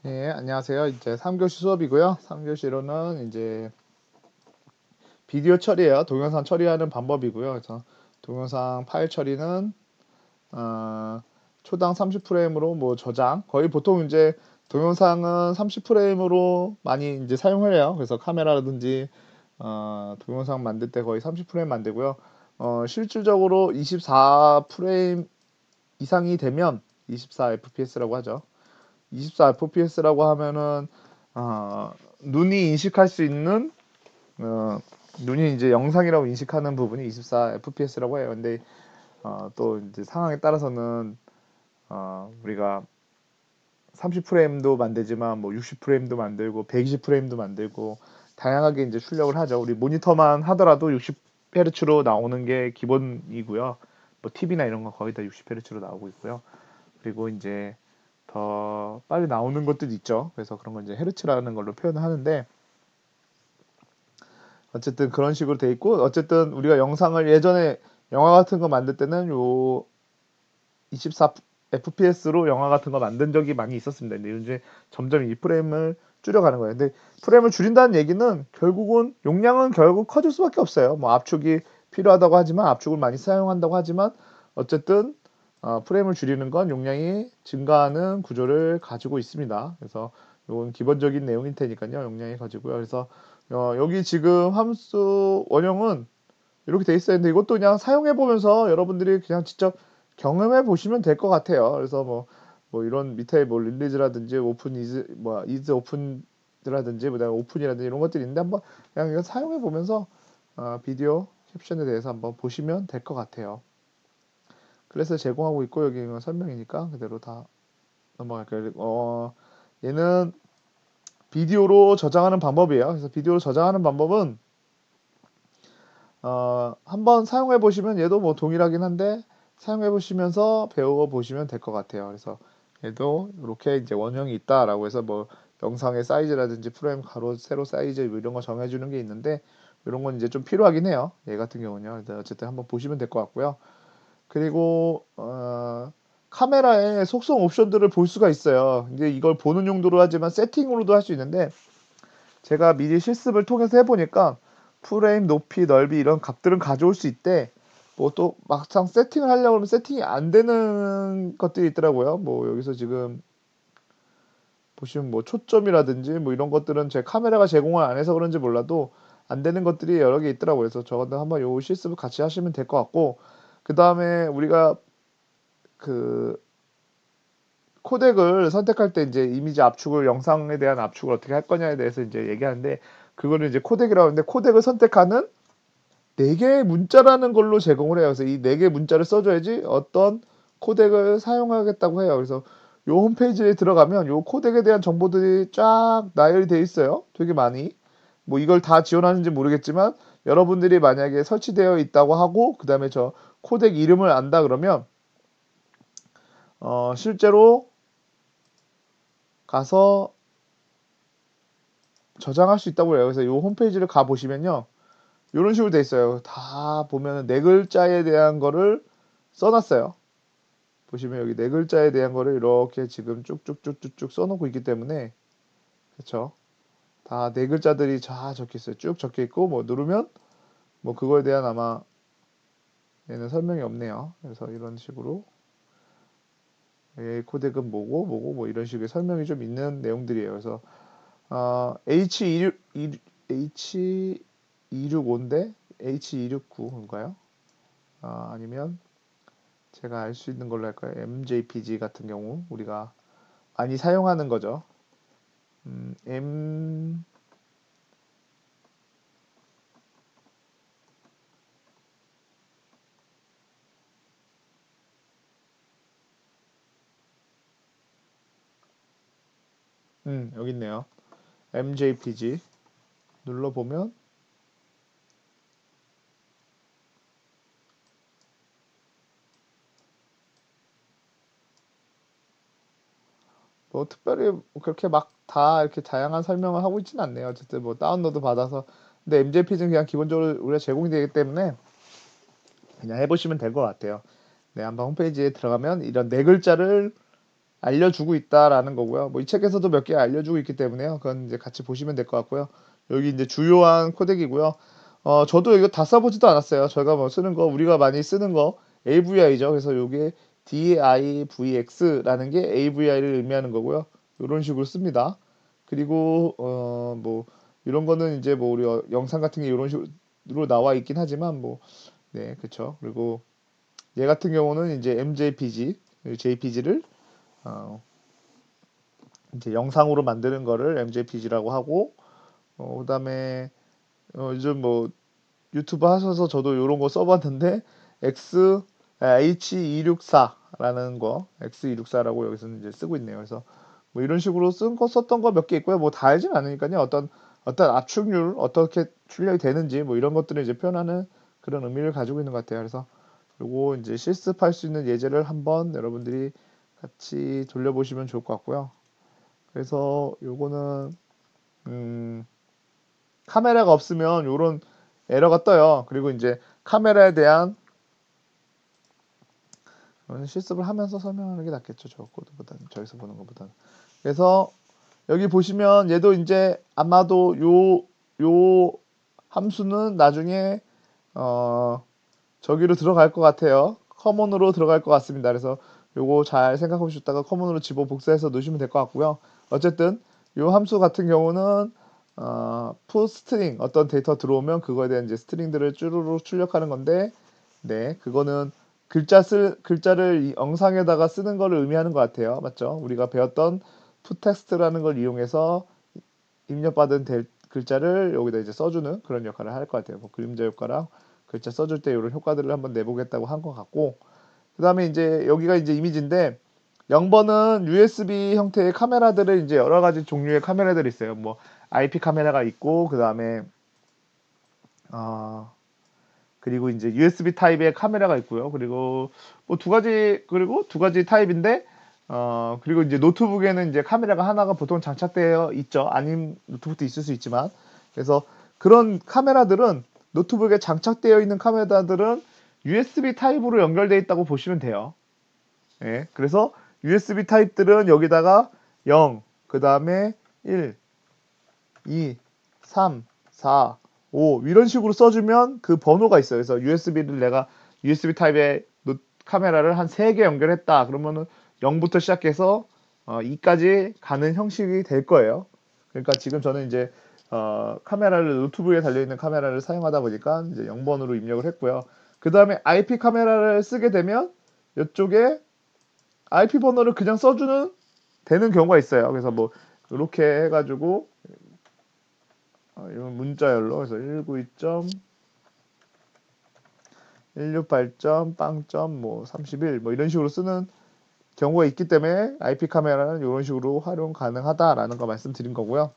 예, 안녕하세요. 이제 3교시 수업이고요. 3교시로는 이제 비디오 처리예요. 동영상 처리하는 방법이고요. 그래서 동영상 파일 처리는 어, 초당 30프레임으로 뭐 저장. 거의 보통 이제 동영상은 30프레임으로 많이 이제 사용을 해요. 그래서 카메라라든지 동영상 만들 때 거의 30프레임 만들고요. 실질적으로 24프레임 이상이 되면 24fps라고 하죠. 24fps라고 하면은 눈이 인식할 수 있는 어, 눈이 이제 영상이라고 인식하는 부분이 24fps라고 해요. 근데 또 이제 상황에 따라서는 우리가 30프레임도 만들지만 뭐 60프레임도 만들고 120프레임도 만들고 다양하게 이제 출력을 하죠. 우리 모니터만 하더라도 60Hz로 나오는 게 기본이고요. 뭐 TV나 이런 거 거의 다 60Hz로 나오고 있고요. 그리고 이제 더 빨리 나오는 것들도 있죠. 그래서 그런 걸 이제 헤르츠라는 걸로 표현을 하는데 어쨌든 그런 식으로 돼 있고 어쨌든 우리가 영상을 예전에 영화 같은 거 만들 때는 요 24fps로 영화 같은 거 만든 적이 많이 있었습니다. 근데 이제 점점 이 프레임을 줄여가는 거예요. 근데 프레임을 줄인다는 얘기는 결국은 용량은 결국 커질 수밖에 없어요. 뭐 압축이 필요하다고 하지만 압축을 많이 사용한다고 하지만 어쨌든 프레임을 줄이는 건 용량이 증가하는 구조를 가지고 있습니다. 그래서 이건 기본적인 내용일 테니까요. 용량이 가지고요. 그래서 여기 지금 함수 원형은 이렇게 돼 있어요. 근데 이것도 그냥 사용해 보면서 여러분들이 그냥 직접 경험해 보시면 될 것 같아요. 그래서 뭐 이런 밑에 뭐 릴리즈라든지 오픈 이즈 뭐 이즈 오픈이라든지 그다음에 오픈이라든지 이런 것들이 있는데 한번 그냥 이거 사용해 보면서 비디오 캡션에 대해서 한번 보시면 될 것 같아요. 그래서 제공하고 있고 여기 설명이니까 그대로 다 넘어갈게요. 얘는 비디오로 저장하는 방법이에요. 그래서 비디오로 저장하는 방법은 한번 사용해 보시면 얘도 뭐 동일하긴 한데 사용해 보시면서 배워 보시면 될 것 같아요. 그래서 얘도 이렇게 이제 원형이 있다라고 해서 뭐 영상의 사이즈라든지 프레임 가로 세로 사이즈 뭐 이런 거 정해주는 게 있는데 이런 건 이제 좀 필요하긴 해요. 얘 같은 경우는요. 근데 어쨌든 한번 보시면 될 것 같고요. 그리고 카메라의 속성 옵션들을 볼 수가 있어요. 이제 이걸 보는 용도로 하지만 세팅으로도 할 수 있는데 제가 미리 실습을 통해서 해보니까 프레임 높이, 넓이 이런 값들은 가져올 수 있대. 뭐 또 막상 세팅을 하려고 하면 세팅이 안 되는 것들이 있더라고요. 뭐 여기서 지금 보시면 뭐 초점이라든지 뭐 이런 것들은 제 카메라가 제공을 안 해서 그런지 몰라도 안 되는 것들이 여러 개 있더라고요. 그래서 저것도 한번 요 실습을 같이 하시면 될 것 같고 그 다음에 우리가 그 코덱을 선택할 때 이제 이미지 압축을 영상에 대한 압축을 어떻게 할 거냐에 대해서 이제 얘기하는데 그거를 이제 코덱이라고 하는데 코덱을 선택하는 4개의 문자라는 걸로 제공을 해요. 그래서 이 4개의 문자를 써줘야지 어떤 코덱을 사용하겠다고 해요. 그래서 요 홈페이지에 들어가면 요 코덱에 대한 정보들이 쫙 나열이 돼 있어요. 되게 많이. 뭐 이걸 다 지원하는지 모르겠지만 여러분들이 만약에 설치되어 있다고 하고 그 다음에 저 코덱 이름을 안다 그러면 실제로 가서 저장할 수 있다고 해요. 그래서 이 홈페이지를 가 보시면요. 이런 식으로 돼 있어요. 다 보면 네 글자에 대한 거를 써놨어요. 보시면 여기 네 글자에 대한 거를 이렇게 지금 쭉쭉쭉쭉쭉 써놓고 있기 때문에 그렇죠. 다 네 글자들이 다 적혀 있어요. 쭉 적혀 있고 뭐 누르면 뭐 그거에 대한 아마 얘는 설명이 없네요. 그래서 이런 식으로 A 코덱은 뭐고 뭐 이런 식의 설명이 좀 있는 내용들이에요. 그래서 H265 H265인데 H269인가요? 아니면 제가 알 수 있는 걸로 할까요? MJPG 같은 경우 우리가 많이 사용하는 거죠. M 여기 있네요. MJPG 눌러보면 뭐 특별히 그렇게 막 다 이렇게 다양한 설명을 하고 있지는 않네요. 어쨌든 뭐 다운로드 받아서 근데 MJPG는 그냥 기본적으로 우리가 제공이 되기 때문에 그냥 해보시면 될 것 같아요. 네, 한번 홈페이지에 들어가면 이런 네 글자를 알려주고 있다라는 거고요. 뭐 이 책에서도 몇 개 알려주고 있기 때문에요. 그건 이제 같이 보시면 될 것 같고요. 여기 이제 주요한 코덱이고요. 저도 이거 다 써보지도 않았어요. 저희가 뭐 쓰는 거, 우리가 많이 쓰는 거 AVI죠. 그래서 요게 DIVX라는 게 AVI를 의미하는 거고요. 이런 식으로 씁니다. 그리고 뭐 이런 거는 이제 뭐 우리 영상 같은 게 이런 식으로 나와 있긴 하지만 뭐 네, 그렇죠. 그리고 얘 같은 경우는 이제 MJPG, JPG를 이제 영상으로 만드는 거를 MJPG라고 하고 그다음에 요즘 뭐 유튜브 하셔서 저도 이런 거 써봤는데 H264라는 거 X264라고 여기서는 이제 쓰고 있네요. 그래서 뭐 이런 식으로 썼던 거 몇 개 있고요. 뭐 다 알진 않으니까요. 어떤 압축률 어떻게 출력이 되는지 뭐 이런 것들을 이제 표현하는 그런 의미를 가지고 있는 것 같아요. 그래서 요거 이제 실습할 수 있는 예제를 한번 여러분들이 같이 돌려보시면 좋을 것 같고요. 그래서 요거는 음, 카메라가 없으면 요런 에러가 떠요. 그리고 이제 카메라에 대한 실습을 하면서 설명하는 게 낫겠죠. 저 코드보다는 저기서 보는 것보다는. 그래서 여기 보시면 얘도 이제 아마도 요 함수는 나중에 저기로 들어갈 것 같아요. 커먼으로 들어갈 것 같습니다. 그래서 요거 잘 생각해 보셨다가 커먼으로 집어 복사해서 넣으시면 될 것 같고요. 어쨌든 요 함수 같은 경우는 푸스트링 어떤 데이터 들어오면 그거에 대한 이제 스트링들을 쭈루루 출력하는 건데 네 그거는 글자를 이 영상에다가 쓰는 거를 의미하는 것 같아요. 맞죠? 우리가 배웠던 푸텍스트라는 걸 이용해서 입력받은 글자를 여기다 이제 써주는 그런 역할을 할 것 같아요. 뭐 그림자 효과랑 글자 써줄 때 이런 효과들을 한번 내보겠다고 한 것 같고, 그 다음에 이제 여기가 이제 이미지인데 0번은 USB 형태의 카메라들을 이제 여러 가지 종류의 카메라들이 있어요. 뭐 IP 카메라가 있고, 그 다음에 그리고 이제 USB 타입의 카메라가 있고요. 그리고 뭐 그리고 두 가지 타입인데 그리고 이제 노트북에는 이제 카메라가 하나가 보통 장착되어 있죠. 아닌 노트북도 있을 수 있지만. 그래서 그런 카메라들은 노트북에 장착되어 있는 카메라들은 USB 타입으로 연결되어 있다고 보시면 돼요. 예. 그래서 USB 타입들은 여기다가 0, 그 다음에 1, 2, 3, 4, 5 이런 식으로 써주면 그 번호가 있어요. 그래서 USB를 내가 USB 타입의 카메라를 한 3개 연결했다. 그러면은 0부터 시작해서 2까지 가는 형식이 될 거예요. 그러니까 지금 저는 이제 카메라를 노트북에 달려있는 카메라를 사용하다 보니까 이제 0번으로 입력을 했고요. 그 다음에 IP 카메라를 쓰게 되면 이쪽에 IP 번호를 그냥 써주는 되는 경우가 있어요. 그래서 뭐 이렇게 해가지고 이건 문자열로 그래서 192.168. 빵점 뭐 31 뭐 이런 식으로 쓰는 경우가 있기 때문에 IP 카메라는 이런 식으로 활용 가능하다라는 거 말씀드린 거고요.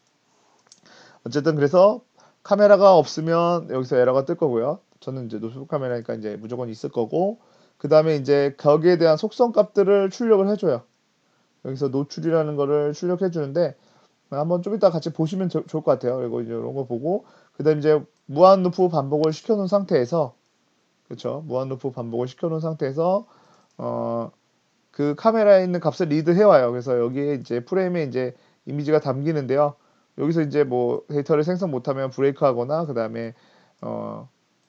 어쨌든 그래서 카메라가 없으면 여기서 에러가 뜰 거고요. 저는 이제 노트북 카메라니까 이제 무조건 있을 거고, 그 다음에 이제 거기에 대한 속성 값들을 출력을 해줘요. 여기서 노출이라는 거를 출력해 주는데 한번 좀 이따 같이 보시면 좋을 것 같아요. 그리고 이제 이런 거 보고 그다음 이제 무한 루프 반복을 시켜놓은 상태에서 그렇죠. 무한 루프 반복을 시켜놓은 상태에서 어, 그 카메라에 있는 값을 리드해 와요. 그래서 여기에 이제 프레임에 이제 이미지가 담기는데요. 여기서 이제 뭐 데이터를 생성 못하면 브레이크하거나 그 다음에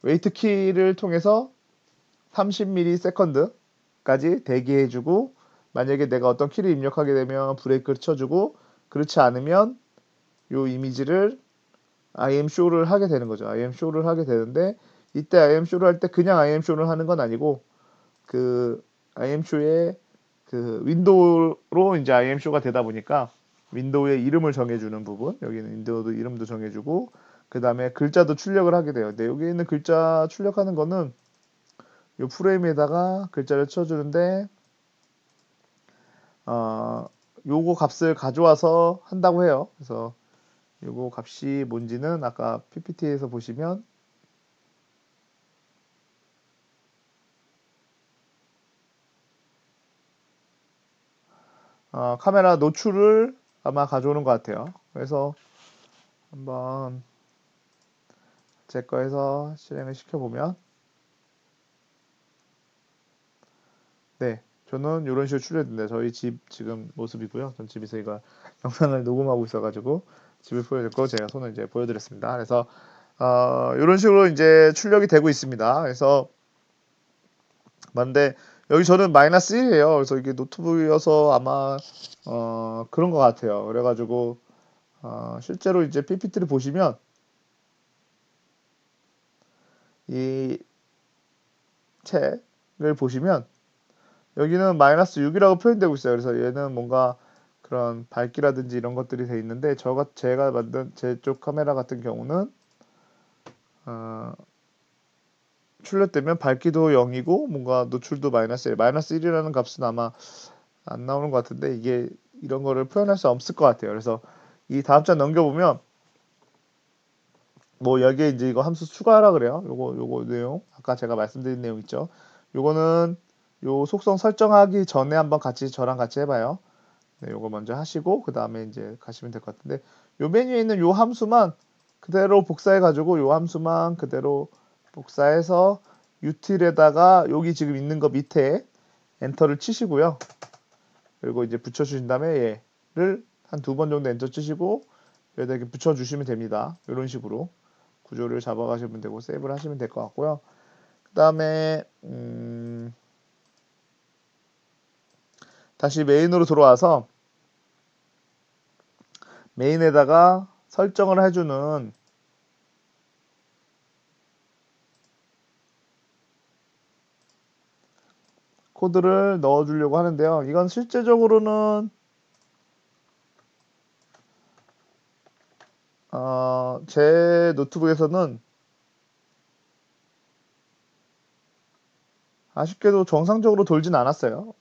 웨이트 키를 통해서 30ms 까지 대기해주고 만약에 내가 어떤 키를 입력하게 되면 브레이크를 쳐주고 그렇지 않으면 요 이미지를 I am show를 하게 되는 거죠. I am show를 하게 되는데 이때 I am show를 할 때 그냥 I am show를 하는 건 아니고 그 I am show의 그 윈도우로 이제 I am show가 되다 보니까 윈도우의 이름을 정해주는 부분 여기는 윈도우도 이름도 정해주고 그 다음에 글자도 출력을 하게 돼요. 근데 여기 있는 글자 출력하는 거는 이 프레임에다가 글자를 쳐주는데 요거 값을 가져와서 한다고 해요. 그래서 요거 값이 뭔지는 아까 PPT에서 보시면 카메라 노출을 아마 가져오는 것 같아요. 그래서 한번 제 거에서 실행을 시켜보면 네 저는 이런 식으로 출력된다. 저희 집 지금 모습이고요. 전 집에서 이거 영상을 녹음하고 있어가지고 집을 보여드렸고 제가 손을 이제 보여드렸습니다. 그래서 이런 식으로 이제 출력이 되고 있습니다. 그래서 만데 여기 저는 마이너스 1이에요. 그래서 이게 노트북이어서 아마 그런 것 같아요. 그래가지고 실제로 이제 PPT를 보시면 이 책을 보시면 여기는 마이너스 6이라고 표현되고 있어요. 그래서 얘는 뭔가 그런 밝기라든지 이런 것들이 돼 있는데 제가 만든 제 쪽 카메라 같은 경우는 어, 출력되면 밝기도 0이고 뭔가 노출도 마이너스 1, 마이너스 1이라는 값은 아마 안 나오는 것 같은데 이게 이런 거를 표현할 수 없을 것 같아요. 그래서 이 다음 장 넘겨보면 뭐 여기에 이제 이거 함수 추가하라 그래요. 요거 내용 아까 제가 말씀드린 내용 있죠. 요거는 요 속성 설정하기 전에 한번 저랑 같이 해봐요. 네, 요거 먼저 하시고 그 다음에 이제 가시면 될 것 같은데 요 메뉴에 있는 요 함수만 그대로 복사해 가지고 요 함수만 그대로 복사해서 util에다가 여기 지금 있는 거 밑에 엔터를 치시고요. 그리고 이제 붙여주신 다음에 얘를 한 2번 정도 엔터 치시고 여기다 이렇게 붙여주시면 됩니다. 이런 식으로 구조를 잡아가시면 되고 세이브를 하시면 될 것 같고요. 그 다음에 다시 메인으로 들어와서 메인에다가 설정을 해주는 코드를 넣어주려고 하는데요. 이건 실제적으로는 제 노트북에서는 아쉽게도 정상적으로 돌진 않았어요.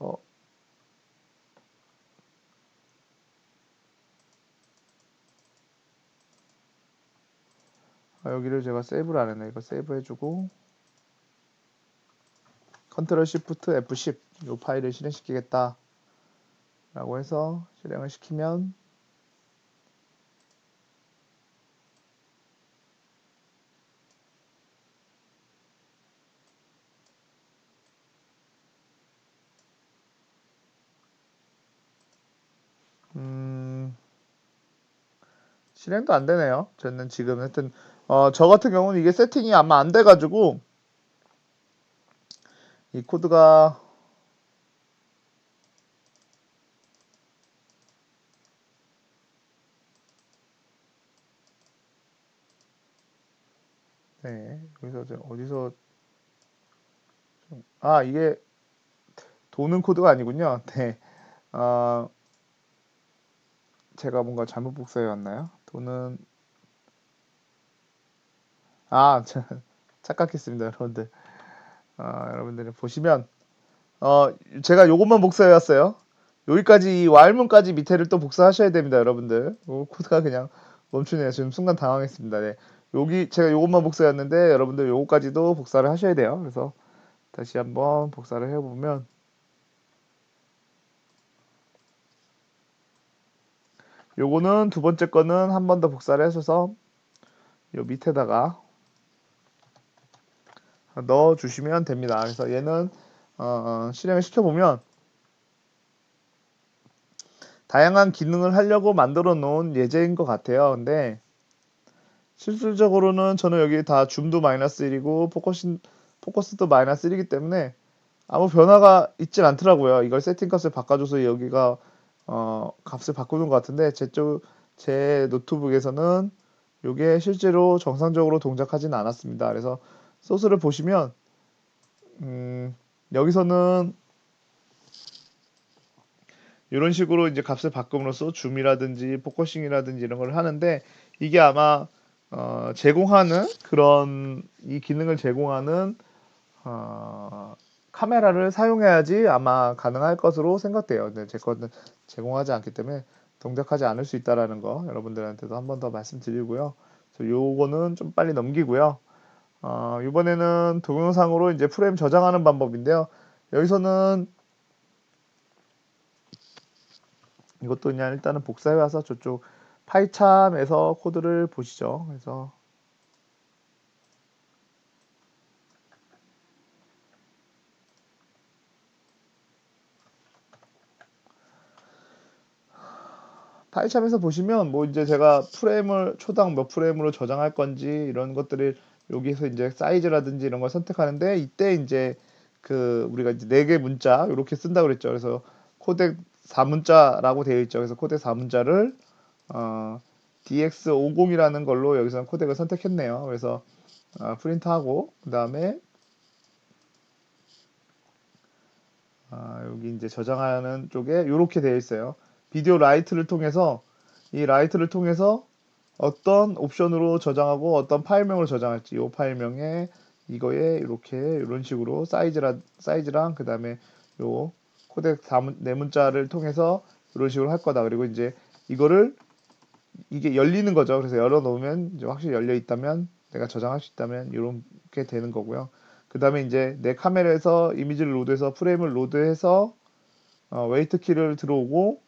여기를 제가 세이브를 안 했네. 이거 세이브 해주고 컨트롤 시프트 F10 이 파일을 실행시키겠다 라고 해서 실행을 시키면 실행도 안 되네요. 저는 지금 하여튼 저 같은 경우는 이게 세팅이 아마 안 돼가지고 이 코드가 네 여기서 어디서 이게 도는 코드가 아니군요. 네 제가 뭔가 잘못 복사해 왔나요? 도는 착각했습니다, 여러분들. 여러분들이 보시면 제가 요것만 복사해 왔어요. 여기까지 이 왈문까지 밑에를 또 복사하셔야 됩니다, 여러분들. 코드가 그냥 멈추네요. 지금 순간 당황했습니다. 네. 여기 제가 요것만 복사했는데 여러분들 요거까지도 복사를 하셔야 돼요. 그래서 다시 한번 복사를 해보면 요거는 두 번째 거는 한 번 더 복사를 해서 요 밑에다가 넣어 주시면 됩니다. 그래서 얘는 실행을 시켜보면 다양한 기능을 하려고 만들어 놓은 예제인 것 같아요. 근데 실질적으로는 저는 여기 다 줌도 마이너스 1이고 포커스도 마이너스 1이기 때문에 아무 변화가 있진 않더라고요. 이걸 세팅 값을 바꿔줘서 여기가 값을 바꾸는 것 같은데 제 노트북에서는 이게 실제로 정상적으로 동작하지는 않았습니다. 그래서 소스를 보시면 여기서는 이런 식으로 이제 값을 바꿈으로써 줌이라든지 포커싱이라든지 이런 걸 하는데 이게 아마 제공하는 그런 이 기능을 제공하는 카메라를 사용해야지 아마 가능할 것으로 생각돼요. 근데 제 거는 제공하지 않기 때문에 동작하지 않을 수 있다라는 거 여러분들한테도 한 번 더 말씀드리고요. 그래서 요거는 좀 빨리 넘기고요. 이번에는 동영상으로 이제 프레임 저장하는 방법인데요. 여기서는 이것도 그냥 일단은 복사해 와서 저쪽 파이참에서 코드를 보시죠. 그래서 파일참에서 보시면 뭐 이제 제가 프레임을 초당 몇 프레임으로 저장할 건지 이런 것들을 여기서 이제 사이즈라든지 이런 걸 선택하는데 이때 이제 그 우리가 이제 4개 문자 이렇게 쓴다고 그랬죠. 그래서 코덱 4문자라고 되어 있죠. 그래서 코덱 4문자를 DX50이라는 걸로 여기서 코덱을 선택했네요. 그래서 프린트하고 그다음에 여기 이제 저장하는 쪽에 이렇게 되어 있어요. 비디오 라이트를 통해서 이 라이트를 통해서 어떤 옵션으로 저장하고 어떤 파일명으로 저장할지 이 파일명에 이거에 이렇게 이런 식으로 사이즈랑 그다음에 요 코덱 4문자를 통해서 이런 식으로 할 거다. 그리고 이제 이거를 이게 열리는 거죠. 그래서 열어 놓으면 이제 확실히 열려 있다면 내가 저장할 수 있다면 이렇게 되는 거고요. 그 다음에 이제 내 카메라에서 이미지를 로드해서 프레임을 로드해서 웨이트 키를 들어오고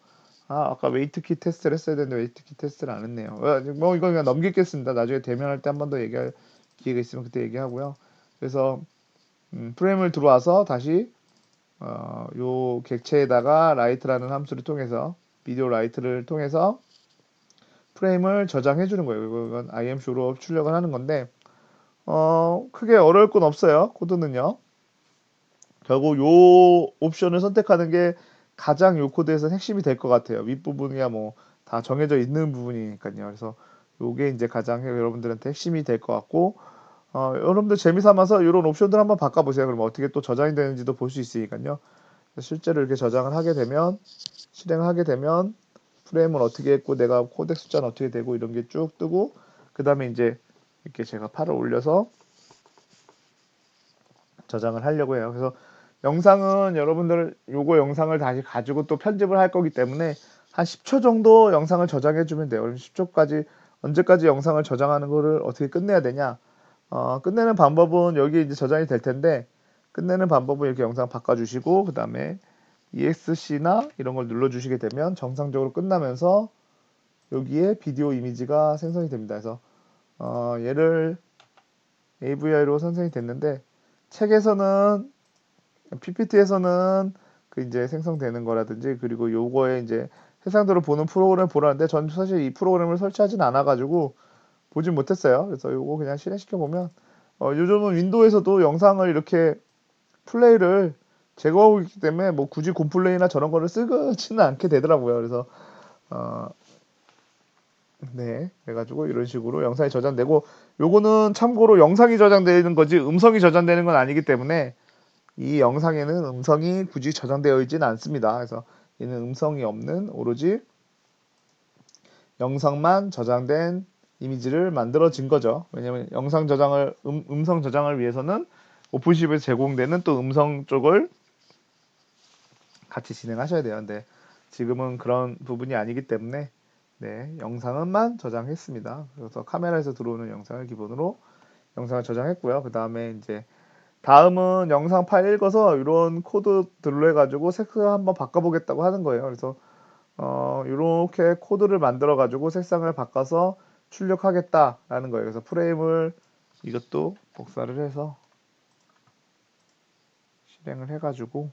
아까 웨이트 키 테스트를 했어야 되는데 웨이트 키 테스트를 안 했네요. 뭐 이거 그냥 넘기겠습니다. 나중에 대면할 때 한 번 더 얘기할 기회가 있으면 그때 얘기하고요. 그래서 프레임을 들어와서 다시 요 객체에다가 라이트라는 함수를 통해서 비디오 라이트를 통해서 프레임을 저장해 주는 거예요. 이건 IMshow로 출력을 하는 건데 크게 어려울 건 없어요. 코드는요. 결국 요 옵션을 선택하는 게 가장 요 코드에서 핵심이 될 것 같아요. 윗부분이야 뭐 다 정해져 있는 부분이니까요. 그래서 요게 이제 가장 여러분들한테 핵심이 될 것 같고 여러분들 재미삼아서 이런 옵션들 한번 바꿔보세요. 그럼 어떻게 또 저장이 되는지도 볼 수 있으니까요. 실제로 이렇게 저장을 하게 되면 실행을 하게 되면 프레임을 어떻게 했고 내가 코덱 숫자는 어떻게 되고 이런 게 쭉 뜨고 그 다음에 이제 이렇게 제가 팔을 올려서 저장을 하려고 해요. 그래서 영상은 여러분들 요거 영상을 다시 가지고 또 편집을 할 거기 때문에 한 10초 정도 영상을 저장해 주면 돼요. 그럼 10초까지 언제까지 영상을 저장하는 거를 어떻게 끝내야 되냐? 끝내는 방법은 여기 이제 저장이 될 텐데 끝내는 방법은 이렇게 영상 바꿔주시고 그 다음에 EXC나 이런 걸 눌러주시게 되면 정상적으로 끝나면서 여기에 비디오 이미지가 생성이 됩니다. 그래서 얘를 AVI로 생성이 됐는데 책에서는 PPT에서는 그 이제 생성되는 거라든지 그리고 요거에 이제 해상도를 보는 프로그램을 보라는데 전 사실 이 프로그램을 설치하진 않아가지고 보진 못했어요. 그래서 요거 그냥 실행시켜 보면 요즘은 윈도우에서도 영상을 이렇게 플레이를 제거하고 있기 때문에 뭐 굳이 곰플레이나 저런 거를 쓰지는 않게 되더라고요. 그래서 어, 네, 그래가지고 이런 식으로 영상이 저장되고 요거는 참고로 영상이 저장되는 거지 음성이 저장되는 건 아니기 때문에 이 영상에는 음성이 굳이 저장되어 있지는 않습니다. 그래서 얘는 음성이 없는 오로지 영상만 저장된 이미지를 만들어진 거죠. 왜냐면 영상 저장을 음성 저장을 위해서는 오픈시프에서 제공되는 또 음성 쪽을 같이 진행하셔야 돼요. 근데 지금은 그런 부분이 아니기 때문에 네, 영상은만 저장했습니다. 그래서 카메라에서 들어오는 영상을 기본으로 영상을 저장했고요. 그 다음에 이제 다음은 영상 파일 읽어서 이런 코드들로 해가지고 색상 한번 바꿔보겠다고 하는 거예요. 그래서 이렇게 코드를 만들어 가지고 색상을 바꿔서 출력하겠다라는 거예요. 그래서 프레임을 이것도 복사를 해서 실행을 해가지고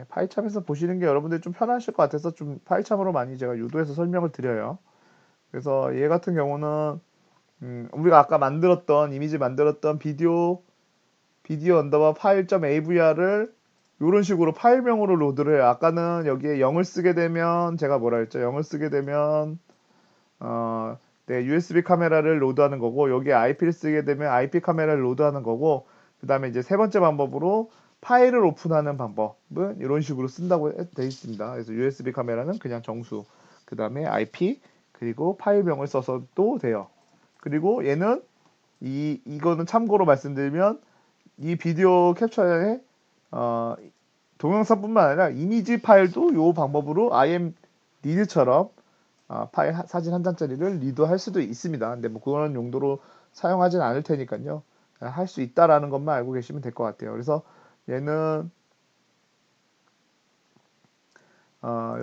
파이참에서 보시는 게 여러분들이 좀 편하실 것 같아서 좀 파이참으로 많이 제가 유도해서 설명을 드려요. 그래서 얘 같은 경우는 우리가 아까 만들었던 이미지 만들었던 비디오 언더바 파일.avr을 이런 식으로 파일명으로 로드를 해요. 아까는 여기에 0을 쓰게 되면 제가 뭐라 했죠? 0을 쓰게 되면 네, USB 카메라를 로드하는 거고 여기에 IP를 쓰게 되면 IP 카메라를 로드하는 거고 그 다음에 이제 세 번째 방법으로 파일을 오픈하는 방법은 이런 식으로 쓴다고 돼 있습니다. 그래서 USB 카메라는 그냥 정수 그 다음에 IP 그리고 파일명을 써서도 돼요. 그리고 얘는 이거는 참고로 말씀드리면 이 비디오 캡처에 어, 동영상뿐만 아니라 이미지 파일도 이 방법으로 IM 리드처럼 파일 사진 한 장짜리를 리드할 수도 있습니다. 근데 뭐 그런 용도로 사용하진 않을 테니까요. 할 수 있다라는 것만 알고 계시면 될 것 같아요. 그래서 얘는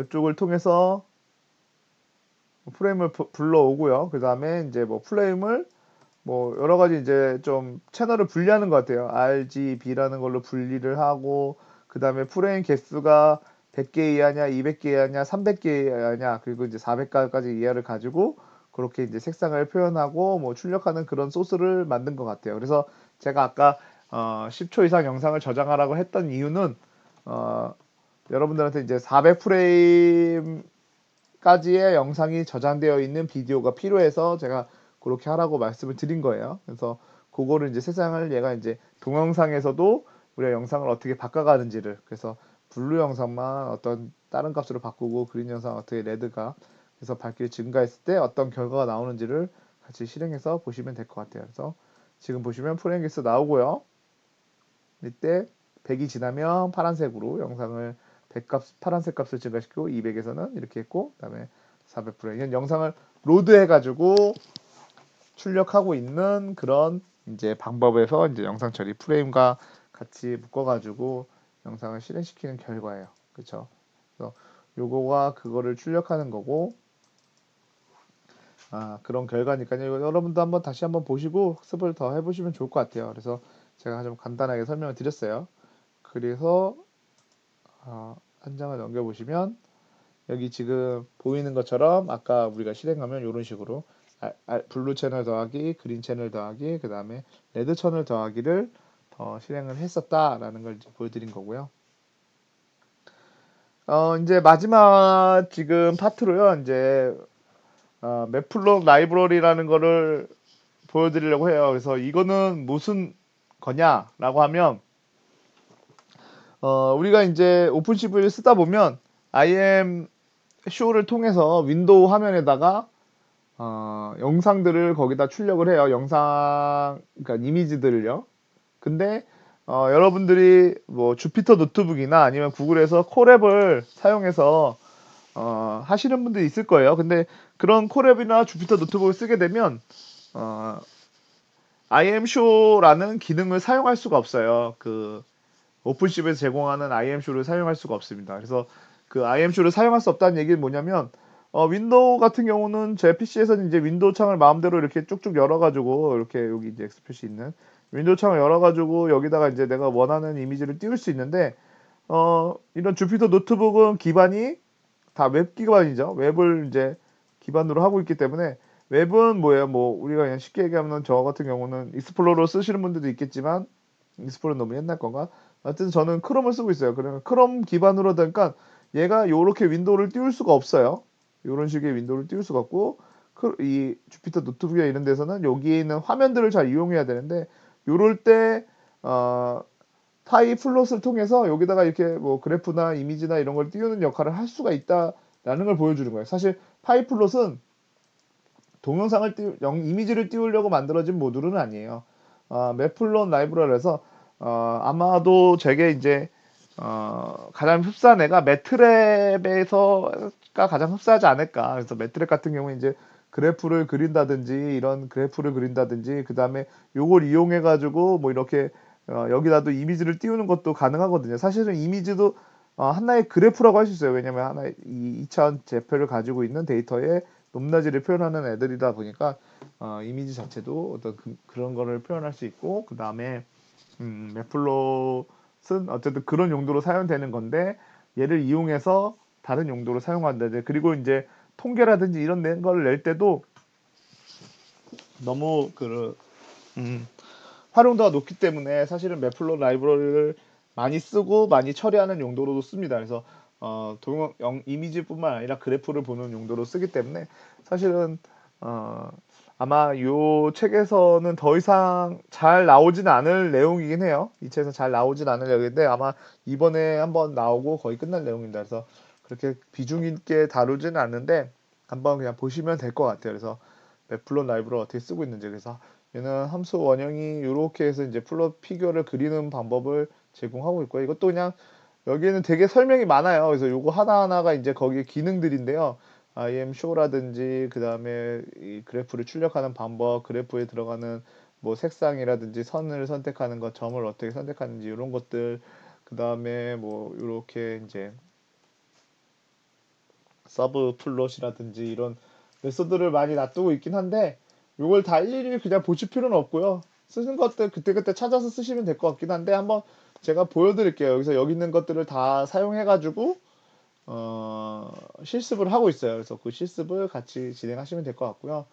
이쪽을 통해서 프레임을 불러오고요. 그 다음에 이제 뭐 프레임을 뭐 여러 가지 이제 좀 채널을 분리하는 것 같아요. RGB라는 걸로 분리를 하고 그다음에 프레임 개수가 100개 이하냐, 200개 이하냐, 300개 이하냐, 그리고 이제 400가지 이하를 가지고 그렇게 이제 색상을 표현하고 뭐 출력하는 그런 소스를 만든 것 같아요. 그래서 제가 아까 10초 이상 영상을 저장하라고 했던 이유는 어, 여러분들한테 이제 400프레임까지의 영상이 저장되어 있는 비디오가 필요해서 제가 그렇게 하라고 말씀을 드린 거예요. 그래서 그거를 이제 세상을 얘가 이제 동영상에서도 우리가 영상을 어떻게 바꿔가는지를 그래서 블루 영상만 어떤 다른 값으로 바꾸고 그린 영상 어떻게 레드가 그래서 밝기를 증가했을 때 어떤 결과가 나오는지를 같이 실행해서 보시면 될 것 같아요. 그래서 지금 보시면 프레임 개수 나오고요. 이때 100이 지나면 파란색으로 영상을 100값 파란색 값을 증가시키고 200에서는 이렇게 했고 그다음에 400% 이건 영상을 로드해 가지고 출력하고 있는 그런 이제 방법에서 이제 영상 처리 프레임과 같이 묶어 가지고 영상을 실행시키는 결과예요. 그렇죠? 그래서 요거가 그거를 출력하는 거고 그런 결과니까요. 여러분도 한번 다시 한번 보시고 학습을 더 해보시면 좋을 것 같아요. 그래서 제가 좀 간단하게 설명을 드렸어요. 그래서 한 장을 넘겨보시면 여기 지금 보이는 것처럼 아까 우리가 실행하면 이런 식으로 블루 채널 더하기 그린 채널 더하기 그 다음에 레드 채널 더하기를 실행을 했었다라는 걸 이제 보여드린 거고요. 이제 마지막 지금 파트로요. 이제 맵플롯 라이브러리라는 거를 보여드리려고 해요. 그래서 이거는 무슨 거냐라고 하면 우리가 이제 오픈CV를 쓰다 보면 IM 쇼를 통해서 윈도우 화면에다가 영상들을 거기다 출력을 해요. 그러니까 이미지들을요. 근데 여러분들이 뭐 주피터 노트북이나 아니면 구글에서 콜앱을 사용해서 하시는 분들이 있을 거예요. 근데 그런 콜앱이나 주피터 노트북을 쓰게 되면 어, IM쇼라는 기능을 사용할 수가 없어요. 그 오픈CV에서 제공하는 IM쇼를 사용할 수가 없습니다. 그래서 그 IM쇼를 사용할 수 없다는 얘기는 뭐냐면 윈도우 같은 경우는 제 PC에서는 이제 윈도우 창을 마음대로 이렇게 쭉쭉 열어가지고 이렇게 여기 이제 X 표시 있는 윈도우 창을 열어가지고 여기다가 이제 내가 원하는 이미지를 띄울 수 있는데 이런 주피터 노트북은 기반이 다 웹 기반이죠. 웹을 이제 기반으로 하고 있기 때문에 웹은 뭐예요? 뭐 우리가 그냥 쉽게 얘기하면 저 같은 경우는 익스플로러 쓰시는 분들도 있겠지만 익스플로러 너무 옛날 건가? 하여튼 저는 크롬을 쓰고 있어요. 그러면 크롬 기반으로 되니까 얘가 요렇게 윈도우를 띄울 수가 없어요. 이런 식의 윈도우를 띄울 수가 없고 이 주피터 노트북이나 이런 데서는 여기에 있는 화면들을 잘 이용해야 되는데 요럴 때 파이 플롯을 통해서 여기다가 이렇게 뭐 그래프나 이미지나 이런 걸 띄우는 역할을 할 수가 있다라는 걸 보여주는 거예요. 사실 파이 플롯은 동영상을 이미지를 띄우려고 만들어진 모듈은 아니에요. 맵플롯 라이브러리에서 아마도 제게 이제 가장 흡사한 애가 매트랩에서가 가장 흡사하지 않을까. 그래서 매트랩 같은 경우에 이제 그래프를 그린다든지 이런 그래프를 그린다든지 그 다음에 요걸 이용해 가지고 뭐 이렇게 여기다도 이미지를 띄우는 것도 가능하거든요. 사실은 이미지도 하나의 그래프라고 할 수 있어요. 왜냐면 하나의 이 2차원 제표를 가지고 있는 데이터의 높낮이를 표현하는 애들이다 보니까 이미지 자체도 어떤 그런 거를 표현할 수 있고 그 다음에 맵플롯은 어쨌든 그런 용도로 사용되는 건데 얘를 이용해서 다른 용도로 사용한다. 그리고 이제 통계라든지 이런 걸 낼 때도 너무 활용도가 높기 때문에 사실은 맵플롯 라이브러리를 많이 쓰고 많이 처리하는 용도로도 씁니다. 그래서 이미지뿐만 아니라 그래프를 보는 용도로 쓰기 때문에 사실은 아마 요 책에서는 더 이상 잘 나오진 않을 내용이긴 해요. 이 책에서 잘 나오진 않을 내용인데 아마 이번에 한번 나오고 거의 끝날 내용입니다. 그래서 그렇게 비중 있게 다루지는 않는데 한번 그냥 보시면 될 것 같아요. 그래서 맵플롯 라이브러리 어떻게 쓰고 있는지 그래서 얘는 함수 원형이 이렇게 해서 이제 플롯 피규어를 그리는 방법을 제공하고 있고요. 이것도 그냥 여기에는 되게 설명이 많아요. 그래서 요거 하나하나가 이제 거기에 기능들인데요. IM show라든지 그 다음에 이 그래프를 출력하는 방법, 그래프에 들어가는 뭐 색상이라든지 선을 선택하는 것, 점을 어떻게 선택하는지 이런 것들, 그 다음에 뭐 이렇게 이제 서브 플롯이라든지 이런 메소드를 많이 놔두고 있긴 한데 요걸 다 일일이 그냥 보실 필요는 없고요. 쓰는 것들 그때그때 찾아서 쓰시면 될 것 같긴 한데 한번 제가 보여드릴게요. 여기서 여기 있는 것들을 다 사용해가지고 실습을 하고 있어요. 그래서 그 실습을 같이 진행하시면 될 것 같고요.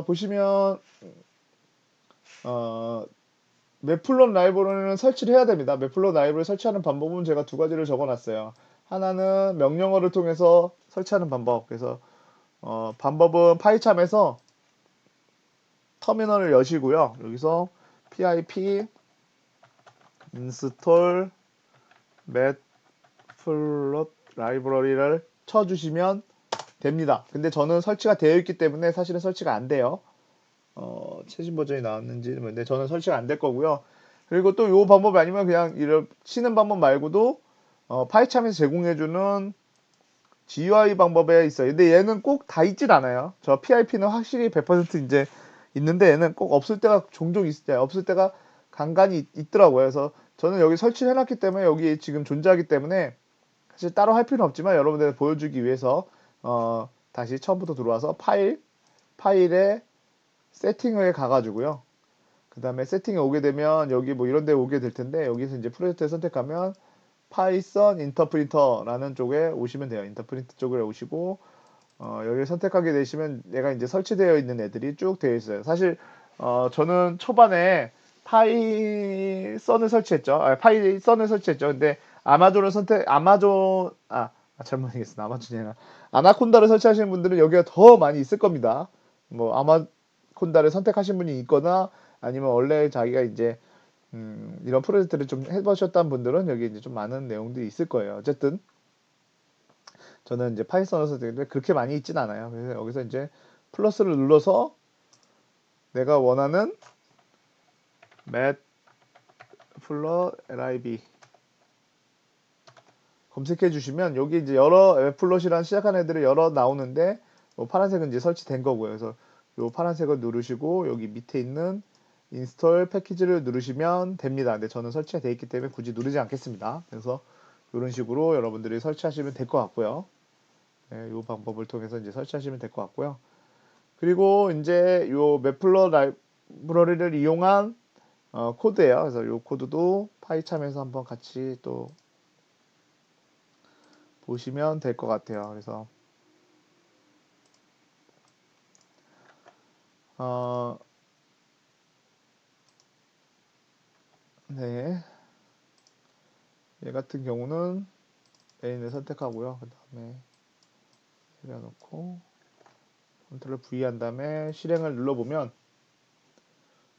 보시면 어, 맵플롯 라이브러리는 설치를 해야 됩니다. 맵플롯 라이브러리 설치하는 방법은 제가 두 가지를 적어놨어요. 하나는 명령어를 통해서 설치하는 방법. 그래서 방법은 파이참에서 터미널을 여시고요. 여기서 pip install matplot 라이브러리를 쳐주시면 됩니다. 근데 저는 설치가 되어 있기 때문에 사실은 설치가 안 돼요. 최신 버전이 나왔는지 근데 저는 설치가 안 될 거고요. 그리고 또 요 방법이 아니면 그냥 이런 치는 방법 말고도 파이참에서 제공해주는 GUI 방법에 있어요. 근데 얘는 꼭 다 있진 않아요. 저 PIP는 확실히 100% 이제 있는데 얘는 꼭 없을 때가 종종 있을 때 없을 때가 간간히 있더라고요. 그래서 저는 여기 설치를 해놨기 때문에 여기 지금 존재하기 때문에 사실 따로 할 필요는 없지만 여러분들 보여주기 위해서 다시 처음부터 들어와서 파일에 세팅을 가가지고요. 그 다음에 세팅에 오게 되면 여기 뭐 이런 데 오게 될 텐데 여기서 이제 프로젝트를 선택하면 파이썬 인터프리터라는 쪽에 오시면 돼요. 인터프리터 쪽에 오시고 여기를 선택하게 되시면 얘가 이제 설치되어 있는 애들이 쭉 되어 있어요. 사실 저는 초반에 파이썬을 설치했죠. 파이썬을 설치했죠. 근데 잘못 얘기했어. 아마존이 아니라 아나콘다를 설치하시는 분들은 여기가 더 많이 있을 겁니다. 뭐 아마콘다를 선택하신 분이 있거나 아니면 원래 자기가 이제 이런 프로젝트를 좀 해보셨던 분들은 여기 이제 좀 많은 내용들이 있을 거예요. 어쨌든 저는 이제 파이썬을 선택했는데 그렇게 많이 있진 않아요. 그래서 여기서 이제 플러스를 눌러서 내가 원하는 matplotlib 검색해 주시면 여기 이제 여러 웹플롯이란 시작한 애들이 여러 나오는데 뭐 파란색은 이제 설치된 거고요. 그래서 요 파란색을 누르시고 여기 밑에 있는 인스톨 패키지를 누르시면 됩니다. 근데 저는 설치가 되어 있기 때문에 굳이 누르지 않겠습니다. 그래서 이런 식으로 여러분들이 설치하시면 될 것 같고요. 네, 이 방법을 통해서 이제 설치하시면 될 것 같고요. 그리고 이제 요 맵플러 라이브러리를 이용한 코드예요. 그래서 요 코드도 파이참에서 한번 같이 또 보시면 될 것 같아요. 그래서 어, 네, 얘 같은 경우는 메인을 선택하고요. 그 다음에 내려놓고 컨트롤 V 한 다음에 실행을 눌러보면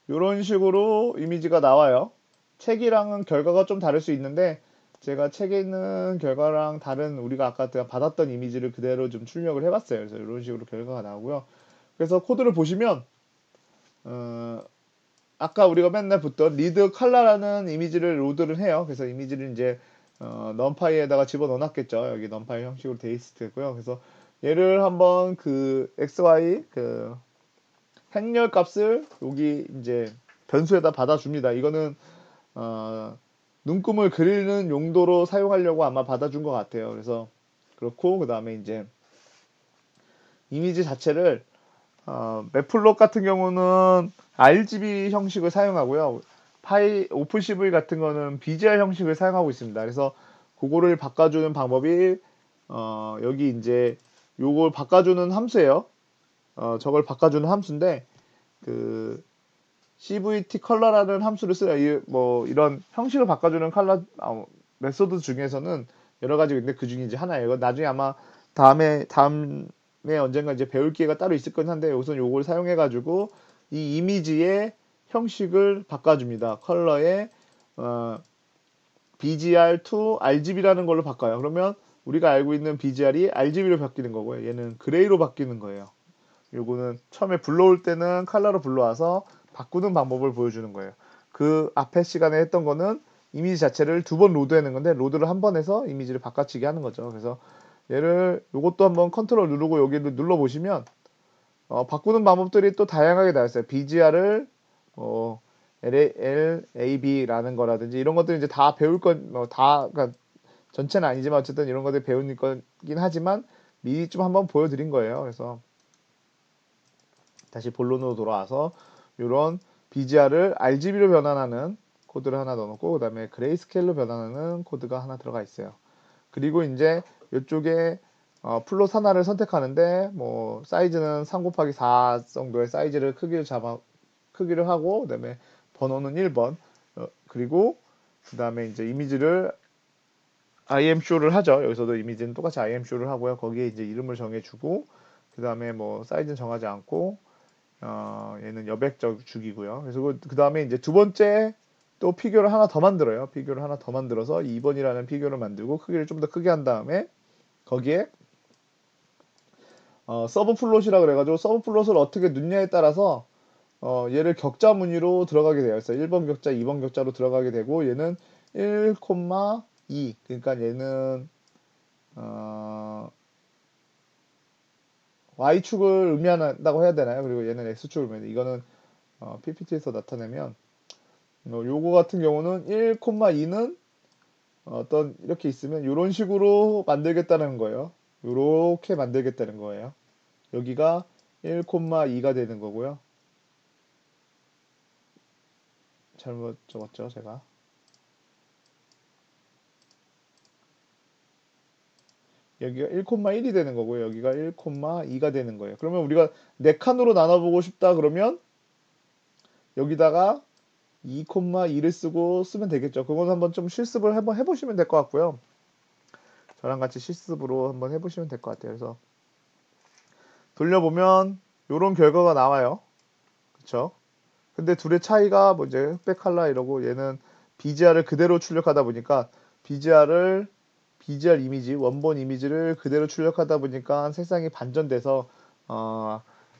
이런 식으로 이미지가 나와요. 책이랑은 결과가 좀 다를 수 있는데 제가 책에 있는 결과랑 다른 우리가 아까 받았던 이미지를 그대로 좀 출력을 해봤어요. 그래서 이런 식으로 결과가 나오고요. 그래서 코드를 보시면 아까 우리가 맨날 붙던 리드 컬러라는 이미지를 로드를 해요. 그래서 이미지를 이제 넘파이에다가 집어넣어놨겠죠. 여기 넘파이 형식으로 돼 있을 테고요. 그래서 얘를 한번 그 XY 그 행렬 값을 여기 이제 변수에다 받아줍니다. 이거는 눈금을 그리는 용도로 사용하려고 아마 받아준 것 같아요. 그래서 그렇고 그 다음에 이제 이미지 자체를 매플록 같은 경우는 RGB 형식을 사용하고요. 오픈CV 같은 거는 BGR 형식을 사용하고 있습니다. 그래서 그거를 바꿔주는 방법이 여기 이제 요걸 바꿔주는 함수예요. 저걸 바꿔주는 함수인데 그 CVT 컬러라는 함수를 써요. 뭐 이런 형식을 바꿔주는 컬러 메소드 중에서는 여러 가지 근데 그 중에 이제 하나예요. 나중에 아마 다음에 언젠가 이제 배울 기회가 따로 있을 건 한데 우선 요걸 사용해 가지고 이 이미지의 형식을 바꿔줍니다. 컬러의 BGR to RGB라는 걸로 바꿔요. 그러면 우리가 알고 있는 BGR이 RGB로 바뀌는 거고요. 얘는 그레이로 바뀌는 거예요. 요거는 처음에 불러올 때는 컬러로 불러와서 바꾸는 방법을 보여주는 거예요. 그 앞에 시간에 했던 거는 이미지 자체를 두 번 로드하는 건데 로드를 한 번 해서 이미지를 바꿔치기 하는 거죠. 그래서 얘를 요것도 한번 컨트롤 누르고 여기를 눌러 보시면 바꾸는 방법들이 또 다양하게 나와 있어요. BGR을 LAB라는 거라든지 이런 것들 이제 다 배울 그러니까 전체는 아니지만 어쨌든 이런 것들 배우는 거긴 하지만 미리 좀 한번 보여드린 거예요. 그래서 다시 본론으로 돌아와서 이런 BGR을 RGB로 변환하는 코드를 하나 넣어놓고 그 다음에 그레이스케일로 변환하는 코드가 하나 들어가 있어요. 그리고 이제 이쪽에 플롯 하나를 선택하는데 뭐 사이즈는 3 곱하기 4 정도의 사이즈를 크기를 하고 그다음에 번호는 1번 그리고 그다음에 이제 이미지를 IMShow를 하죠. 여기서도 이미지는 똑같이 IMShow를 하고요. 거기에 이제 이름을 정해주고 그다음에 뭐 사이즈는 정하지 않고 얘는 여백적 주기고요. 그래서 그 다음에 이제 두 번째 또 피규어를 하나 더 만들어요. 피규어를 하나 더 만들어서 2번이라는 피규어를 만들고 크기를 좀 더 크게 한 다음에 거기에 서브 플롯이라 그래가지고 서브 플롯을 어떻게 넣냐에 따라서 얘를 격자 무늬로 들어가게 돼요. 그래서 1번 격자, 2번 격자로 들어가게 되고 얘는 1,2 그러니까 얘는 Y축을 의미한다고 해야 되나요? 그리고 얘는 X축을 의미해요. 이거는 PPT에서 나타내면 요거 같은 경우는 1,2는 어떤 이렇게 있으면 이런 식으로 만들겠다는 거예요. 이렇게 만들겠다는 거예요. 여기가 1,2가 되는 거고요. 잘못 적었죠, 제가. 여기가 1,1이 되는 거고요. 여기가 1,2가 되는 거예요. 그러면 우리가 4칸으로 나눠보고 싶다 그러면 여기다가 2,2를 쓰면 되겠죠. 그건 한번 좀 실습을 한번 해보시면 될 것 같고요. 저랑 같이 실습으로 한번 해보시면 될 것 같아요. 그래서 돌려보면 이런 결과가 나와요. 그쵸? 근데 둘의 차이가 뭐 이제 흑백 칼라 이러고 얘는 BGR을 그대로 출력하다 보니까 BGR 이미지 원본 이미지를 그대로 출력하다 보니까 색상이 반전돼서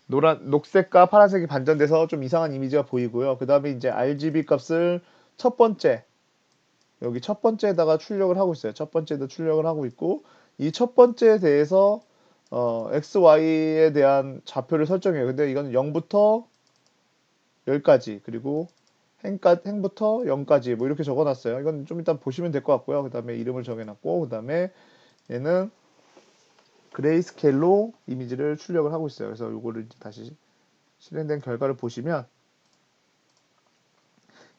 녹색과 파란색이 반전돼서 좀 이상한 이미지가 보이고요. 그 다음에 이제 RGB 값을 첫 번째 여기 첫 번째에다가 출력을 하고 있어요. 첫 번째도 출력을 하고 있고 이 첫 번째에 대해서 X, Y에 대한 좌표를 설정해요. 근데 이건 0부터 10까지 그리고 행부터 0까지 뭐 이렇게 적어놨어요. 이건 좀 이따 보시면 될 것 같고요. 그 다음에 이름을 정해놨고 그 다음에 얘는 그레이스케일로 이미지를 출력을 하고 있어요. 그래서 이거를 다시 실행된 결과를 보시면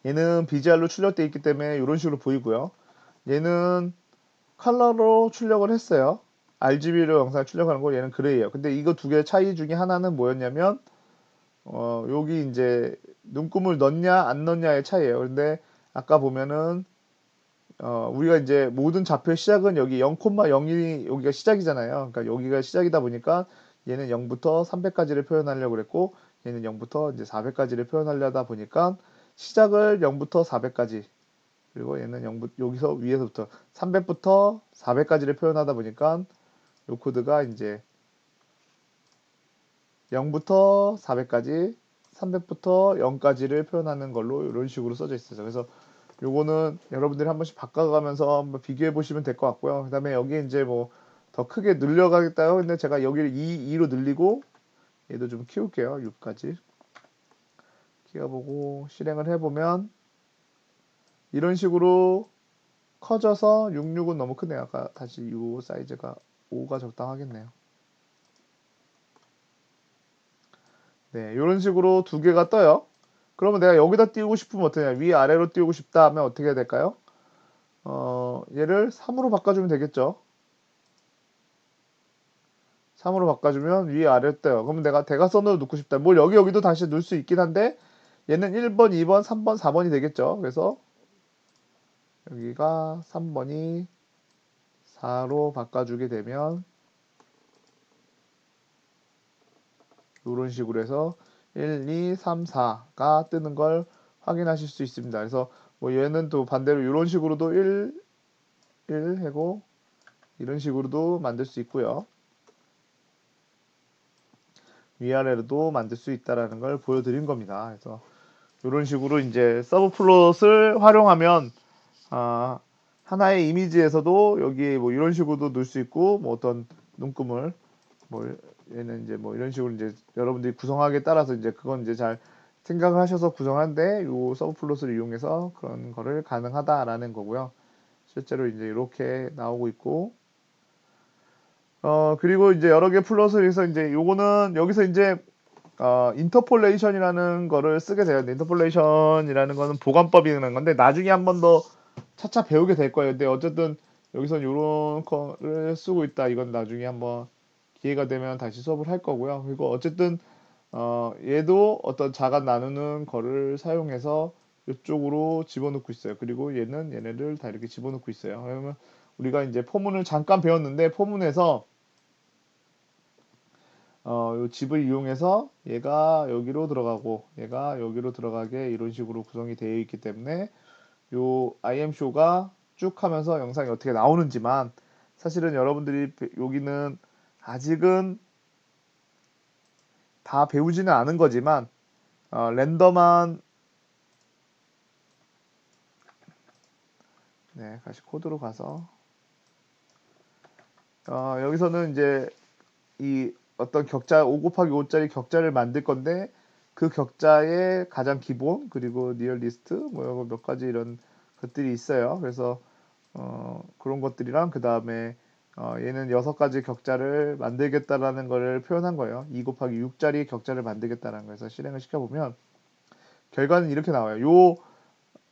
얘는 BGR로 출력되어 있기 때문에 이런 식으로 보이고요. 얘는 컬러로 출력을 했어요. RGB로 영상을 출력하는 거 얘는 그레이예요. 근데 이거 두 개의 차이 중에 하나는 뭐였냐면 여기 이제 눈금을 넣냐 안 넣냐의 차이예요. 근데 아까 보면은 우리가 이제 모든 좌표의 시작은 여기 0,0이 여기가 시작이잖아요. 그러니까 여기가 시작이다 보니까 얘는 0부터 300까지를 표현하려고 그랬고 얘는 0부터 이제 400까지를 표현하려다 보니까 시작을 0부터 400까지 그리고 얘는 여기서 위에서부터 300부터 400까지를 표현하다 보니까 요 코드가 이제 0부터 400까지 300부터 0까지를 표현하는 걸로 이런 식으로 써져 있어요. 그래서 요거는 여러분들이 한 번씩 바꿔가면서 한번 비교해 보시면 될 것 같고요. 그 다음에 여기 이제 뭐 더 크게 늘려가겠다요. 근데 제가 여기를 2로 늘리고 얘도 좀 키울게요. 6까지 키워보고 실행을 해보면 이런 식으로 커져서 66은 너무 크네요. 아까 다시 요 사이즈가 5가 적당하겠네요. 네, 이런 식으로 두 개가 떠요. 그러면 내가 여기다 띄우고 싶으면 어떻게 해야 위아래로 띄우고 싶다 하면 어떻게 해야 될까요? 얘를 3으로 바꿔주면 되겠죠. 3으로 바꿔주면 위아래 떠요. 그러면 내가 대각선으로 놓고 싶다. 뭘 여기도 다시 넣을 수 있긴 한데 얘는 1번, 2번, 3번, 4번이 되겠죠. 그래서 여기가 3번이 4로 바꿔주게 되면 이런 식으로 해서 1, 2, 3, 4가 뜨는 걸 확인하실 수 있습니다. 그래서 뭐 얘는 또 반대로 이런 식으로도 1 하고 이런 식으로도 만들 수 있고요. 위아래로도 만들 수 있다라는 걸 보여드린 겁니다. 그래서 이런 식으로 이제 서브 플롯을 활용하면 하나의 이미지에서도 여기 뭐 이런 식으로도 넣을 수 있고 뭐 어떤 눈금을 뭐 얘는 이제 뭐 이런 식으로 이제 여러분들이 구성하기에 따라서 이제 그건 이제 잘 생각을 하셔서 구성하는데 요 서브 플롯을 이용해서 그런 거를 가능하다라는 거고요. 실제로 이제 이렇게 나오고 있고 그리고 이제 여러 개 플롯을 해서 이제 요거는 여기서 이제 인터폴레이션이라는 거를 쓰게 돼요. 인터폴레이션이라는 거는 보관법이라는 건데 나중에 한 번 더 차차 배우게 될 거예요. 근데 어쨌든 여기선 이런 거를 쓰고 있다. 이건 나중에 한번 기회가 되면 다시 수업을 할 거고요. 그리고 어쨌든 얘도 어떤 자간 나누는 거를 사용해서 이쪽으로 집어넣고 있어요. 그리고 얘는 얘네를 다 이렇게 집어넣고 있어요. 그러면 우리가 이제 포문을 잠깐 배웠는데 포문에서 요 집을 이용해서 얘가 여기로 들어가고 얘가 여기로 들어가게 이런 식으로 구성이 되어 있기 때문에 요 IM쇼가 쭉 하면서 영상이 어떻게 나오는지만 사실은 여러분들이 여기는 아직은 다 배우지는 않은 거지만 랜덤한 네, 다시 코드로 가서 여기서는 이제 이 어떤 격자 5 곱하기 5짜리 격자를 만들 건데 그 격자의 가장 기본 그리고 니얼리스트 뭐 몇 가지 이런 것들이 있어요. 그래서 그런 것들이랑 그 다음에 얘는 6가지 격자를 만들겠다라는 거를 표현한 거예요. 2 곱하기 6짜리 격자를 만들겠다라는 거에서 실행을 시켜보면 결과는 이렇게 나와요.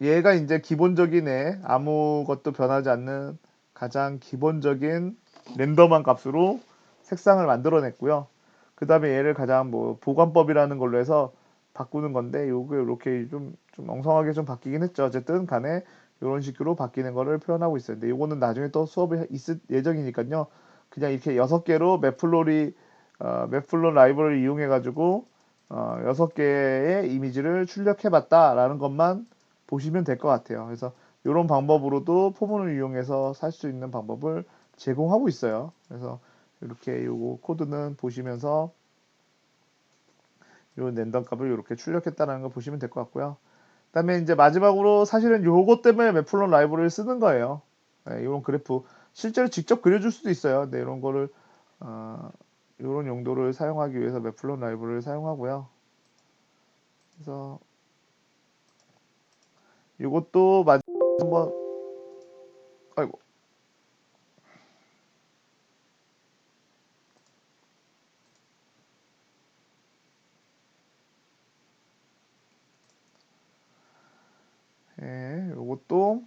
얘가 이제 기본적인 애 아무것도 변하지 않는 가장 기본적인 랜덤한 값으로 색상을 만들어냈고요. 그 다음에 얘를 가장 뭐 보관법이라는 걸로 해서 바꾸는 건데 요게 이렇게 좀 엉성하게 좀 바뀌긴 했죠. 어쨌든 간에 이런 식으로 바뀌는 거를 표현하고 있어요. 근데 요거는 나중에 또 수업이 있을 예정이니까요. 그냥 이렇게 6개로 맵플롯 라이브러를 이용해 가지고 6개의 이미지를 출력해 봤다라는 것만 보시면 될 것 같아요. 그래서 이런 방법으로도 포문을 이용해서 살 수 있는 방법을 제공하고 있어요. 그래서 이렇게 요거 코드는 보시면서 요 랜덤 값을 이렇게 출력했다는 걸 보시면 될 것 같고요. 그다음에 이제 마지막으로 사실은 요거 때문에 매플론 라이브러리를 쓰는 거예요. 네, 이런 그래프 실제로 직접 그려줄 수도 있어요. 네, 이런 거를 이런 용도를 사용하기 위해서 매플론 라이브러리를 사용하고요. 그래서 이것도 한번 아이고 예, 이것도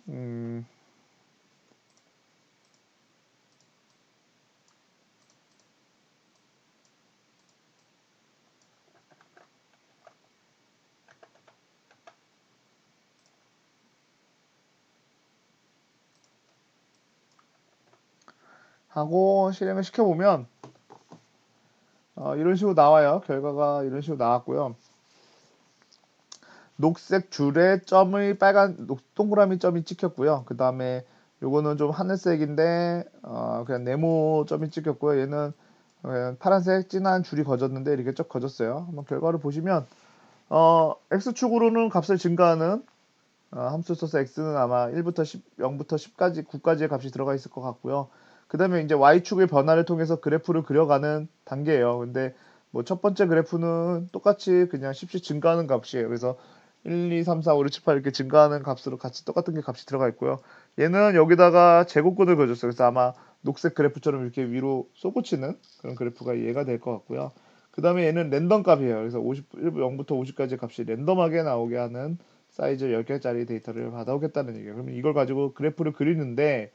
하고 실행을 시켜보면 이런 식으로 나와요. 결과가 이런 식으로 나왔고요. 녹색 줄에 점의 빨간 동그라미 점이 찍혔고요. 그 다음에 요거는 좀 하늘색인데 그냥 네모 점이 찍혔고요. 얘는 그냥 파란색 진한 줄이 거졌는데 이렇게 쭉 거졌어요. 한번 결과를 보시면 x축으로는 값을 증가하는 함수 써서 x는 아마 1부터 10, 0부터 10까지 9까지의 값이 들어가 있을 것 같고요. 그 다음에 이제 y축의 변화를 통해서 그래프를 그려가는 단계예요. 근데 뭐 첫 번째 그래프는 똑같이 그냥 10씩 증가하는 값이에요. 그래서 1, 2, 3, 4, 5, 6, 7, 8 이렇게 증가하는 값으로 같이 똑같은 게 값이 들어가 있고요. 얘는 여기다가 제곱근을 그려줬어요. 그래서 아마 녹색 그래프처럼 이렇게 위로 솟구치는 그런 그래프가 얘가 될 것 같고요. 그 다음에 얘는 랜덤 값이에요. 그래서 0부터 50까지 값이 랜덤하게 나오게 하는 사이즈 10개짜리 데이터를 받아오겠다는 얘기예요. 그러면 이걸 가지고 그래프를 그리는데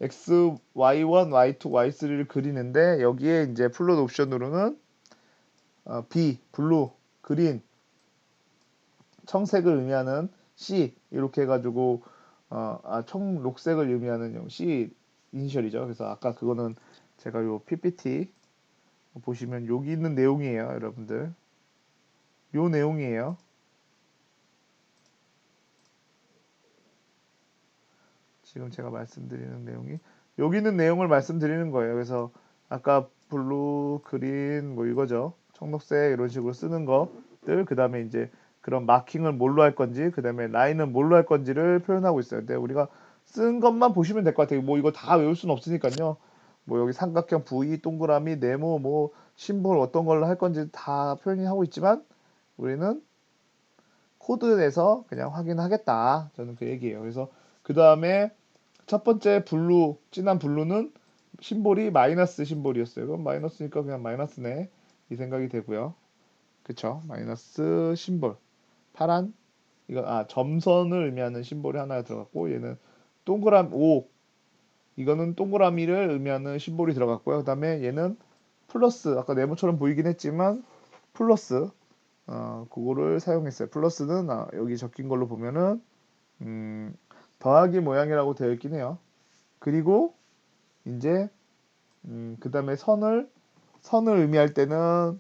x, y1, y2, y3를 그리는데 여기에 이제 플롯 옵션으로는 B, 블루, 그린, 청색을 의미하는 C 이렇게 해가지고 청록색을 의미하는 C 이니셜이죠. 그래서 아까 그거는 제가 요 PPT 보시면 여기 있는 내용이에요, 여러분들. 요 내용이에요. 지금 제가 말씀드리는 내용이 여기 있는 내용을 말씀드리는 거예요. 그래서 아까 블루, 그린 뭐 이거죠. 청록색 이런 식으로 쓰는 것들 그 다음에 이제 그런 마킹을 뭘로 할 건지 그 다음에 라인은 뭘로 할 건지를 표현하고 있어요. 근데 우리가 쓴 것만 보시면 될 것 같아요. 뭐 이거 다 외울 수는 없으니까요. 뭐 여기 삼각형 V, 동그라미, 네모, 뭐 심볼 어떤 걸로 할 건지 다 표현하고 있지만 우리는 코드 내에서 그냥 확인하겠다. 저는 그 얘기예요. 그래서 그 다음에 첫 번째 블루, 진한 블루는 심볼이 마이너스 심볼이었어요. 그럼 마이너스니까 그냥 마이너스네. 이 생각이 되고요. 그쵸? 마이너스 심볼. 파란, 이거, 점선을 의미하는 심볼이 하나 들어갔고, 얘는 동그라미, 이거는 동그라미를 의미하는 심볼이 들어갔고요. 그 다음에 얘는 플러스, 아까 네모처럼 보이긴 했지만, 플러스, 그거를 사용했어요. 플러스는, 여기 적힌 걸로 보면은, 음, 더하기 모양이라고 되어 있긴 해요. 그리고, 이제, 그 다음에 선을 의미할 때는,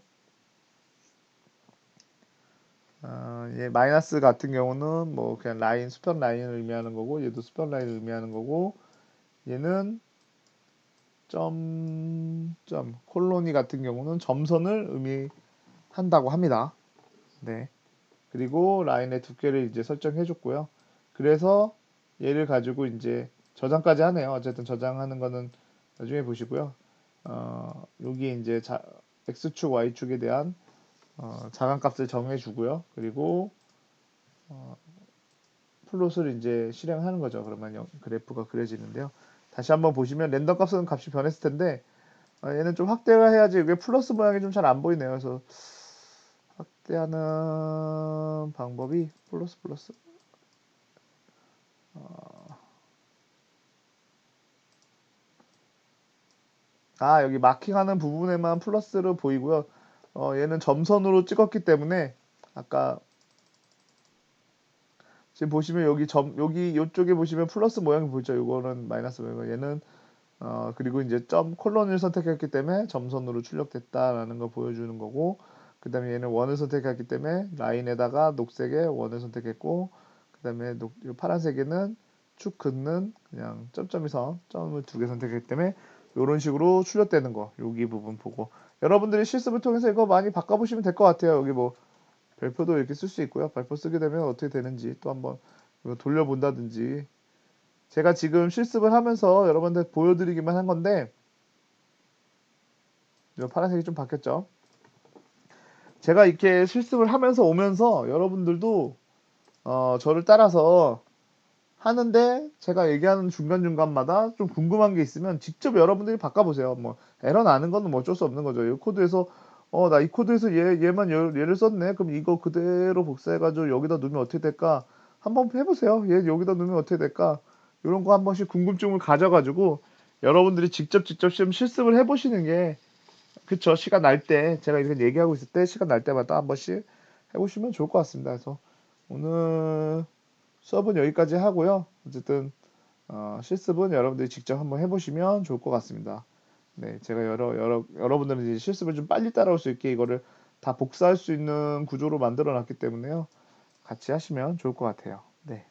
얘 마이너스 같은 경우는 뭐 그냥 라인, 수평 라인을 의미하는 거고, 얘도 수평 라인을 의미하는 거고, 얘는 콜로니 같은 경우는 점선을 의미한다고 합니다. 네. 그리고 라인의 두께를 이제 설정해 줬고요. 그래서 얘를 가지고 이제 저장까지 하네요. 어쨌든 저장하는 거는 나중에 보시고요. 여기 이제 X축, Y축에 대한 자간값을 정해 주고요. 그리고 플롯을 이제 실행하는 거죠. 그러면 그래프가 그려지는데요. 다시 한번 보시면 랜덤 값은 값이 변했을 텐데 얘는 좀 확대가 해야지 이게 플러스 모양이 좀 잘 안 보이네요. 그래서 확대하는 방법이 플러스 여기 마킹하는 부분에만 플러스로 보이고요. 얘는 점선으로 찍었기 때문에 아까 지금 보시면 여기 이쪽에 보시면 플러스 모양이 보이죠. 이거는 마이너스 모양. 얘는 그리고 이제 점 콜론을 선택했기 때문에 점선으로 출력됐다라는 걸 보여주는 거고, 그 다음에 얘는 원을 선택했기 때문에 라인에다가 녹색에 원을 선택했고, 그 다음에 파란색에는 축 긋는 그냥 점점이 점을 두 개 선택했기 때문에 이런 식으로 출력되는 거, 여기 부분 보고 여러분들이 실습을 통해서 이거 많이 바꿔보시면 될 것 같아요. 여기 뭐 별표도 이렇게 쓸 수 있고요. 별표 쓰게 되면 어떻게 되는지 또 한번 이거 돌려본다든지, 제가 지금 실습을 하면서 여러분들 보여드리기만 한 건데, 이 파란색이 좀 바뀌었죠. 제가 이렇게 실습을 하면서 오면서 여러분들도 저를 따라서 하는데 제가 얘기하는 중간중간마다 좀 궁금한 게 있으면 직접 여러분들이 바꿔보세요. 뭐 에러 나는 건 뭐 어쩔 수 없는 거죠. 이 코드에서 나 이 코드에서 얘만 얘를 썼네. 그럼 이거 그대로 복사해가지고 여기다 넣으면 어떻게 될까? 한번 해보세요. 얘 여기다 넣으면 어떻게 될까? 이런 거 한 번씩 궁금증을 가져가지고 여러분들이 직접 좀 실습을 해보시는 게, 그쵸, 시간 날 때 제가 이렇게 얘기하고 있을 때 시간 날 때마다 한 번씩 해보시면 좋을 것 같습니다. 그래서 오늘 수업은 여기까지 하고요. 어쨌든 실습은 여러분들이 직접 한번 해보시면 좋을 것 같습니다. 네, 제가 여러분들은 이제 실습을 좀 빨리 따라올 수 있게 이거를 다 복사할 수 있는 구조로 만들어 놨기 때문에요. 같이 하시면 좋을 것 같아요. 네.